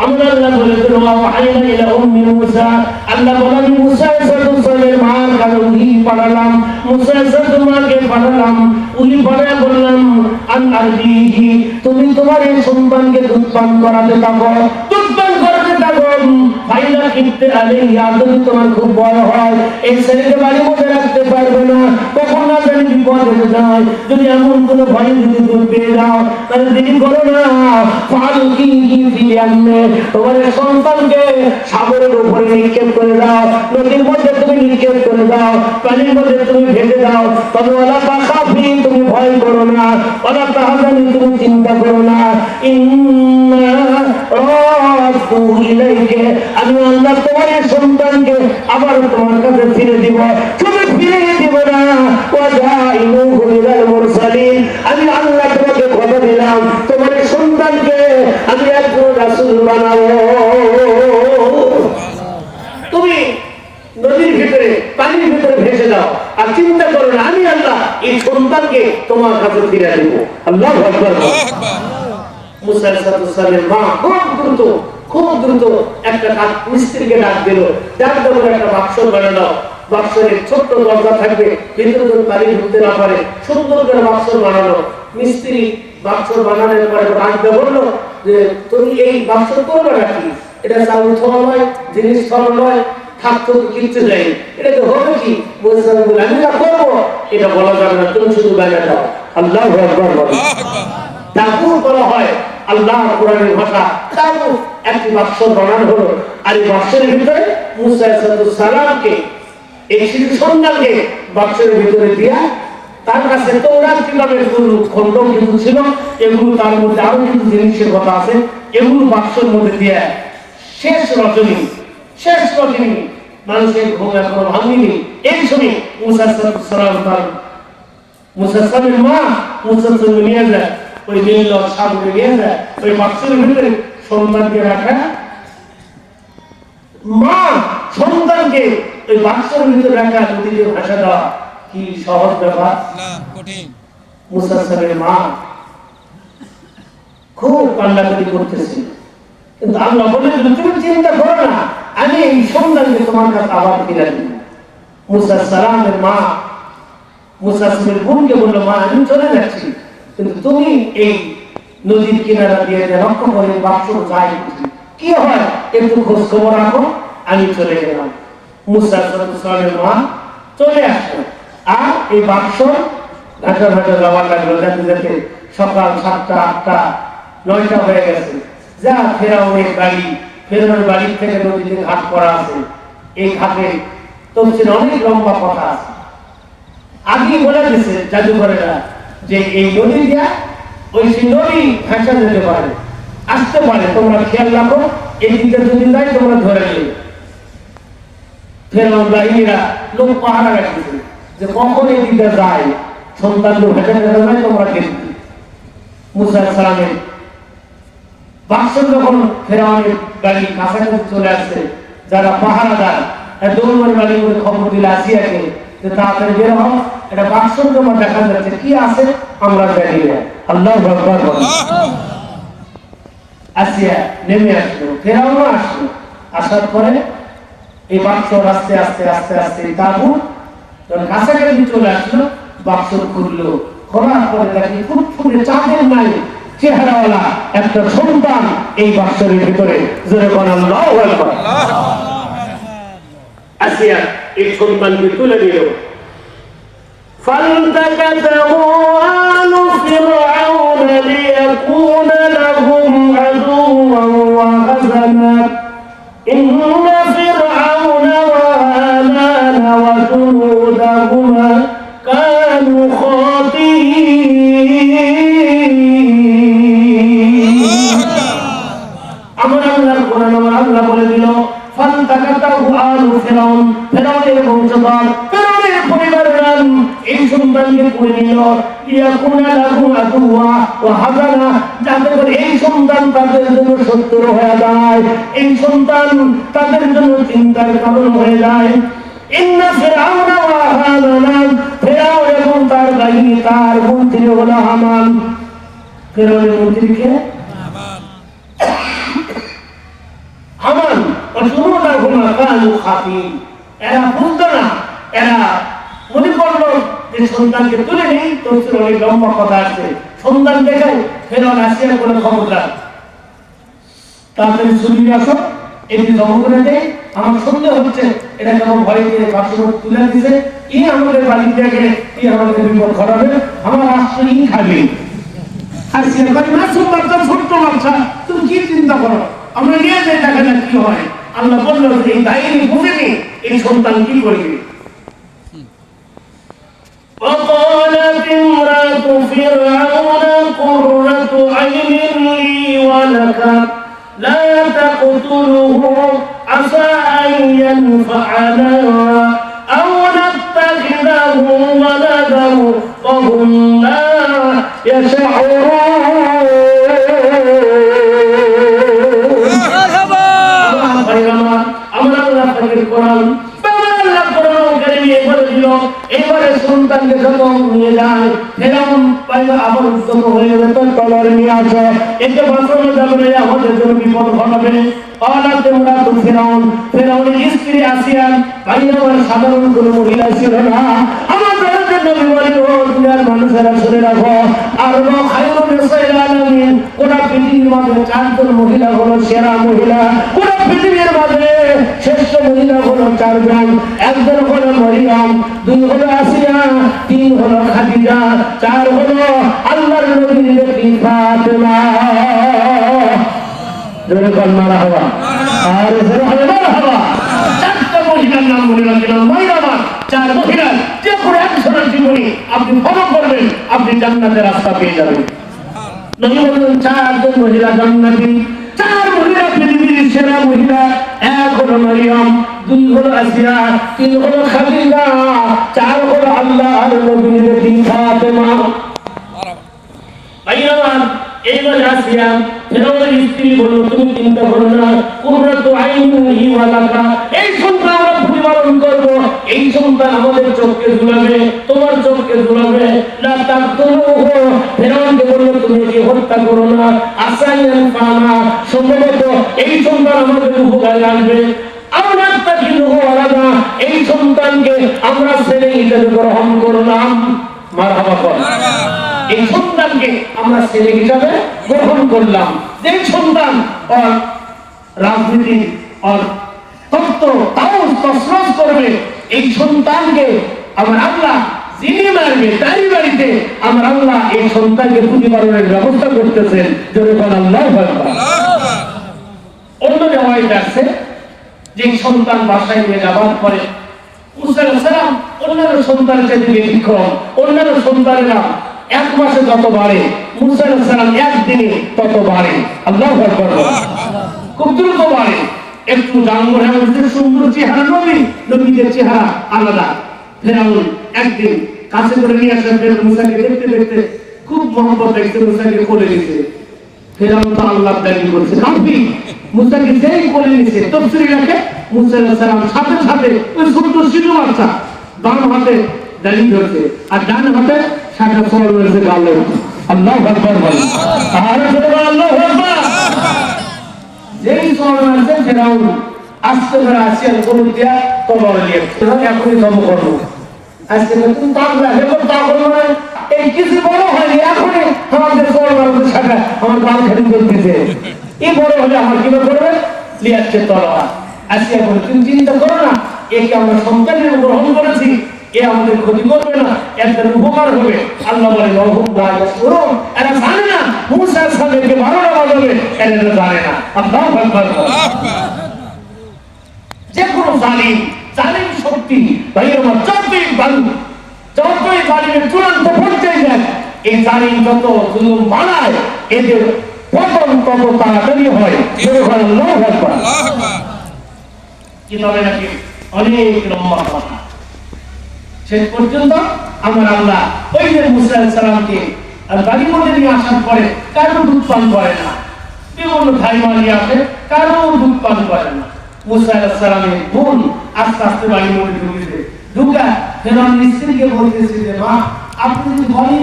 আমরা আল্লাহ বলেছেন ওয়াহাইনা ইলা উম্মি মুসা, আল্লাহ বলেন মুসা সাল্লাল্লাহু মার কাছে ওহী পাঠালাম, মুসা সাল্লাল্লাহকে পাঠালাম, ওহী পাঠিয়ে বললাম আনআরদিহি, তুমি তোমার এই সন্তানকে দুধ পান করাতে থাকো, দুধ পান করাতে থাকো, ফাইলা কিনতে আলাইহি, যদি তোমার খুব ভয় হয় এই ছেলেকে বাড়ির মধ্যে রাখতে পারবে না, কখন না জানি বিপদ হয়ে যায়, যদি এমন কোনো ভয় যদি দুধ পেয়ে যাও তাহলে দেরি করো না, ফালকি ফিরে আনবে, তোমার সন্তানকে সাগরের উপরে নিক্ষেপ করে দাও, নদীর মধ্যে তুমি নিক্ষেপ করে দাও, পানির মধ্যে তুমি ভেসে দাও, তবে ওলা তাখাফি, তুমি ভয় করো না, ওলা তাহজানি, তুমি চিন্তা করো না, ইন্না রাদ্দু ইলাইকা, আমি আল্লাহ তোমার সন্তানকে আবার তোমার কাছে ফিরে দিব, তুমি ফিরে দিব না, ওয়াজাইলুহু মিনাল মুরসালিন, আমি আল্লাহ তোমাকে কথা দিলাম তোমার সন্তানকে আমি একজন রাসূল বানাবো। তুমি নদীর ভিতরে পানির ভিতরে ভেসে দাও আর চিন্তা করো না, আমি আল্লাহ এই সন্তানকে তোমার কাছে ফিরে দিব। আল্লাহু আকবার। মুসা আলাইহিস সালামের মা খুব দ্রুত একটা মিস্ত্রিকে ডাক দিল, ডাক দেওয়ার একটা বাক্স বানালো, বাক্সের ছোট্ট দরজা থাকবে, ভিতরে যদি পানি ঢুকতে না পারে সুন্দর করে বাক্স বানালো। মিস্ত্রি বাক্স বানানোর পরে ডাক দিয়ে বললো যে তুমি এই বাক্স করবে নাকি, এটা চাউল থোয়া নয়, জিনিস থোয়া নয়, থাকতো কিচ্ছু নেই, এটা তো হবে কি, আমি যা করবো এটা বলা যাবে না, তুমি শুধু বানিয়ে দাও। আল্লাহু আকবার। তাকুর বলা হয় আল্লাহর কোরআনের ভাষা, তাকুর একটি বাক্স বানানো হলো, আর এই বাক্সের ভিতরে মুসা আলাইহিস সালামকে এই শিশু সন্তানকে বাক্সের ভিতরে দিয়া, তার কাছে তওরাত কিতাবের খণ্ড কিন্তু ছিল, এগুলো তার মধ্যে আরো কিছু জিনিসের কথা আছে, এগুলো বাক্সের মধ্যে দিয়া শেষ রজনী মানুষের ঘুম এখনো ভাঙেনি, এই সময় মুসা আলাইহিস সালাম তার মুসা সালামের মা মুসা সালাম নিয়ে যায়, ওই নীল সাগরে নিয়ে যায়, ওই বাক্সের ভিতরে সন্তানকে রাখা, মা সন্তানকে ওই বাক্সের ভিতরে রাখা, নদীতে ভাসা দেওয়া কি সহজ ব্যাপার না, কঠিন। মুসা সালামের মা খুব কান্নাকাটি করতেছে, কিন্তু আল্লাহ বলেন তুমি চিন্তা করো না, আমি এই সন্তানকে তোমার কাছে আবার ফিরে দিব। মুসা সালামের মা মুসা সালামের বোনকে বললো, মা আমি চলে যাচ্ছি, কিন্তু তুমি এই নদীর কিনারা দিয়ে লক্ষ্য করে বাক্স যাই কি হয় একটু খোঁজ খবর রাখো, আমি চলে গেলাম। মুসা সালামের মা চলে আসলো, আর এই বাক্স ঘাটা যাওয়ার লাগলো, যাতে যাতে সকাল 7টা 8টা 9টা হয়ে গেছে, যা ফেরাউনের বাড়ি থেকে নদীতে ঘাট করা আছে, এই ঘাটে তফসির অনেক লম্বা কথা আছে, আগে বলে দিচ্ছে জাদুঘরেরা যে এই নদী দিয়া ওই নদী ভাসা যেতে পারে, আসতে পারে, তোমরা খেয়াল রাখো, এই দিকে যদি যায় তোমরা ধরে নেবে। ফেরাউন বাহিনীরা লোক পাহারা রাখতেছে যে কখন এই দিকে যায়, সন্তান ভাসা যেতে যায়, তোমরা দেখবে। মুসা সালামের বাক্স যখন ফেরাউনের বাড়ি কাছাকাছি চলে আসছে, যারা পাহারাদার দৌড়ের বাড়ির মধ্যে খবর দিলে আসিয়াকে যে তাড়াতাড়ি বের হও, এটা বাক্স জমা দেখা যাচ্ছে, কি আছে আমরা জানি না। আল্লাহু আকবার। আসিয়া নেমে আসলো, ফেরাউনও আসলো, আসার পরে এই বাক্স আস্তে আস্তে আস্তে আস্তে তাবুত যখন কাছাকাছি চলে আসলো, বাক্স খুললো, খোলার পরে দেখি ফুটফুটে চাঁদের নাই চেহারাওয়ালা একটা সন্তান এই বাক্সের ভিতরে, জোরে বলেন আল্লাহু আকবার। আসিয়া এই সন্তানকে তুলে নিল, فالتقطه آل فرعون ليكون لهم عدوا وحزنا إن فرعون وهامان وجنودهما كانوا خاطئين। আমার আল্লাহ বলে দিল ফালতাকাতাহু আলু ফিরাউন, ফিরাউনের বংশধর, ফিরাউনের পরিবারের এই সন্তানকে করে নিল, ইয়াকুনা লাহু আদুওয়া ওয়া হাজানা, যাতে করে এই সন্তান তাদের জন্য শত্রু হয়ে যায়, এই সন্তান তাদের জন্য চিন্তার কারণ হয়ে যায়। ইন্না ফিরাউনা ওয়া হামানা, ফিরাউন এবং তার বাহিনী, তার মন্ত্রী হলো হামান। ফিরাউনের মন্ত্রীকে কানু খাফিন, এরা বুঝতো না, এরা মনে করলো যে সন্তানকে তুলে নেই। তফসিরে অনেক লম্বা কথা আছে। সন্তান দেখায় ফেরাউন আসিয়ার কোনো খবরদার, তাড়াতাড়ি ছুরি আসো, এটি জমা করে দেয়। আমার সন্দেহ হচ্ছে এটা কেমন ভয়কে বাসন তুলে দিছে, ই আমাদের বাড়ি থেকে ই আমাদের বিপদ ঘটাবে, আমার রাষ্ট্র ই খাবে। আসিয়া ভাই মাসুম বাচ্চা, ছোট্ট বাচ্চা, তুমি কি চিন্তা করো, আমরা নিয়ে যাই, দেখা যাক কি হয়। আল্লাহ বললো এই দায়ী বুঝেনি এই সন্তান কি করবে। وقالت امرأة فرعون قرة عين لي ولك لا تقتله عسى أن ينفعنا أو نتخذه ولدا وهم لا يشعرون. আমরা আল্লাহ পাকের কোরআন এবারে সন্তানকে যখন নিয়ে যায়, ফেরাউন পাইবা আবার উদ্যম হয়ে যেত, তলোয়ার নিয়ে আসো, একে বাঁচানো যাবে না, আমাদের জন্য বিপদ ঘটাবে। ফেরাউনের স্ত্রী আসিয়া বাইরে সাধারণ কোনো মহিলা ছিল না, আমাদের জন্য বিপরীত দুনিয়ার মানুষেরা শুনে রাখো। আর ওরা পৃথিবীর মাঝে চারজন মহিলা হলো সেরা মহিলা, ওরা পৃথিবীর মাঝে শ্রেষ্ঠ মহিলা হলো চারজন। একজন হলো মরিয়ম, দুই হলো আসিয়া, তিন হলো খাদিজা, চার হলো আল্লাহর নবীর বেটি ফাতেমা। জোরে বল মারহাবা। আর জোরে বল মারহাবা। চারটা মহিলার নাম বলে রাখলাম, মাইরামা, চার মহিলা, যে করে একজনের জীবনী আপনি ফলো করবেন, আপনি জান্নাতের রাস্তা পেয়ে যাবেন। নবী বললেন চারজন মহিলা জান্নাতি, চার মহিলা পৃথিবীর সেরা মহিলা। এক হলো মরিয়ম, দুই হলো আসিয়া, তিন হলো খাদিজা, চার হলো আল্লাহর নবীর বেটি ফাতেমা। আইয়ামান এইবার আসিয়া ফেরাউনের স্ত্রী বলল, তুমি চিন্তা করো না, কুররাতু আইনি ওয়া লাকা, এই সন্তান আমরা প্রতিপালন করব, এই সন্তান আমাদের চোখকে ঝুলাবে, তোমার চোখকে ঝুলাবে। লা তাকতুলুহু, ফেরাউনকে বলল তুমি কি হত্যা করো না, আসাইয়ান ফানা, সম্ভবত এই সন্তান আমাদের উপকারে আসবে। আমরা তাকিলুহু আলাদা, এই সন্তানকে আমরা ছেলে হিসেবে গ্রহণ করলাম। মারহাবা বল। এই সন্তানকে আমরা ছেলে হিসাবে গ্রহণ করলাম। এই সন্তান আর রাজনীতি আর তত্ত্ব তাও তসরস করবে, এই সন্তানকে আমার আল্লাহ যিনি মারবে তারই বাড়িতে আমার আল্লাহ এই সন্তানকে প্রতিপালনের ব্যবস্থা করতেছেন। যখন আল্লাহ অন্য জায়গায় আসছে যে সন্তান বাসায় নিয়ে যাওয়ার পরে মুসা আলাইহিস সালাম অন্যান্য সন্তানের চাইতে ব্যতিক্রম। অন্যান্য সন্তানেরা এক মাসে যত বাড়ে, মুসা আলাইহিস সালাম একদিনে তত বাড়ে। আল্লাহু আকবার। খুব দ্রুত বাড়ে। একটু জানবো হ্যাঁ সুন্দর চেহারা, নবীদের চেহারা আলাদা। ফেরাউন একদিন কাছে করে নিয়ে আসেন, মুসাকে দেখতে দেখতে খুব মহব্বত দেখতে মুসাকে কোলে নিয়েছে। ফেরাউন তো আল্লাহর দাবি করেছে, কাফি মুসাকে যেই কোলে নিয়েছে, তাফসীরে লেখে মুসা আলাইহিস সালাম সাথে সাথে ওই ছোট শিশু বাচ্চা বাম হাতে দাড়ি ধরছে আর ডান হাতে শাখা ফল রয়েছে গালে। আল্লাহু আকবার বল। আর আল্লাহু আকবার। যেই সময় আছে ফেরাউন আস্তে করে আসিয়ার কোন দিয়া তলোয়ার নিয়ে এখনই জম করবো। আজকে তুমি পাগলা এখন পাগল নয়, এই কিছু বড় হয়নি, এখনই আমাদের তলোয়ার শাখা আমার বাল খালি করতেছে। এই বড় হলে আমার কিভাবে করবে লিয়াচ্ছে তলোয়ার। আসিয়া বলে তুমি চিন্তা করো না, একে আমরা সন্তানের গ্রহণ করেছি, এ আমাদের ক্ষতি করবে না, এদের উপকার হবে। আল্লাহ বলে রহম রাজা শুরু, এরা জানে না মুসার সাথে ভালো বাজাবে, এরা জানে না। আল্লাহু আকবার। যে কোনো জালিম শক্তি ভাই আমার যতই ভালো, যতই জালিমের চূড়ান্ত পর্যায়ে যায়, এই জালিম যত জুলুম বানায় এদের পতন তত তাড়াতাড়ি হয়। আল্লাহু আকবার। কিতাবে নাকি অনেক লম্বা কথা। শেষ পর্যন্ত আমার আল্লাহ ওই যে মুসা আলাইহিস সালামকে বাড়ির মধ্যে নিয়ে আসার পরে কারো দুধ পান করে না, বিভিন্ন ধাইমা নিয়ে আসে, কারো দুধ পান করে না। মুসা আলাইহিস সালামের বোন আস্তে আস্তে বাড়ির মধ্যে ঢুকেছে, ঢুকা ফেরাউনের স্ত্রীকে বলতেছে যে মা আপনি যদি বলেন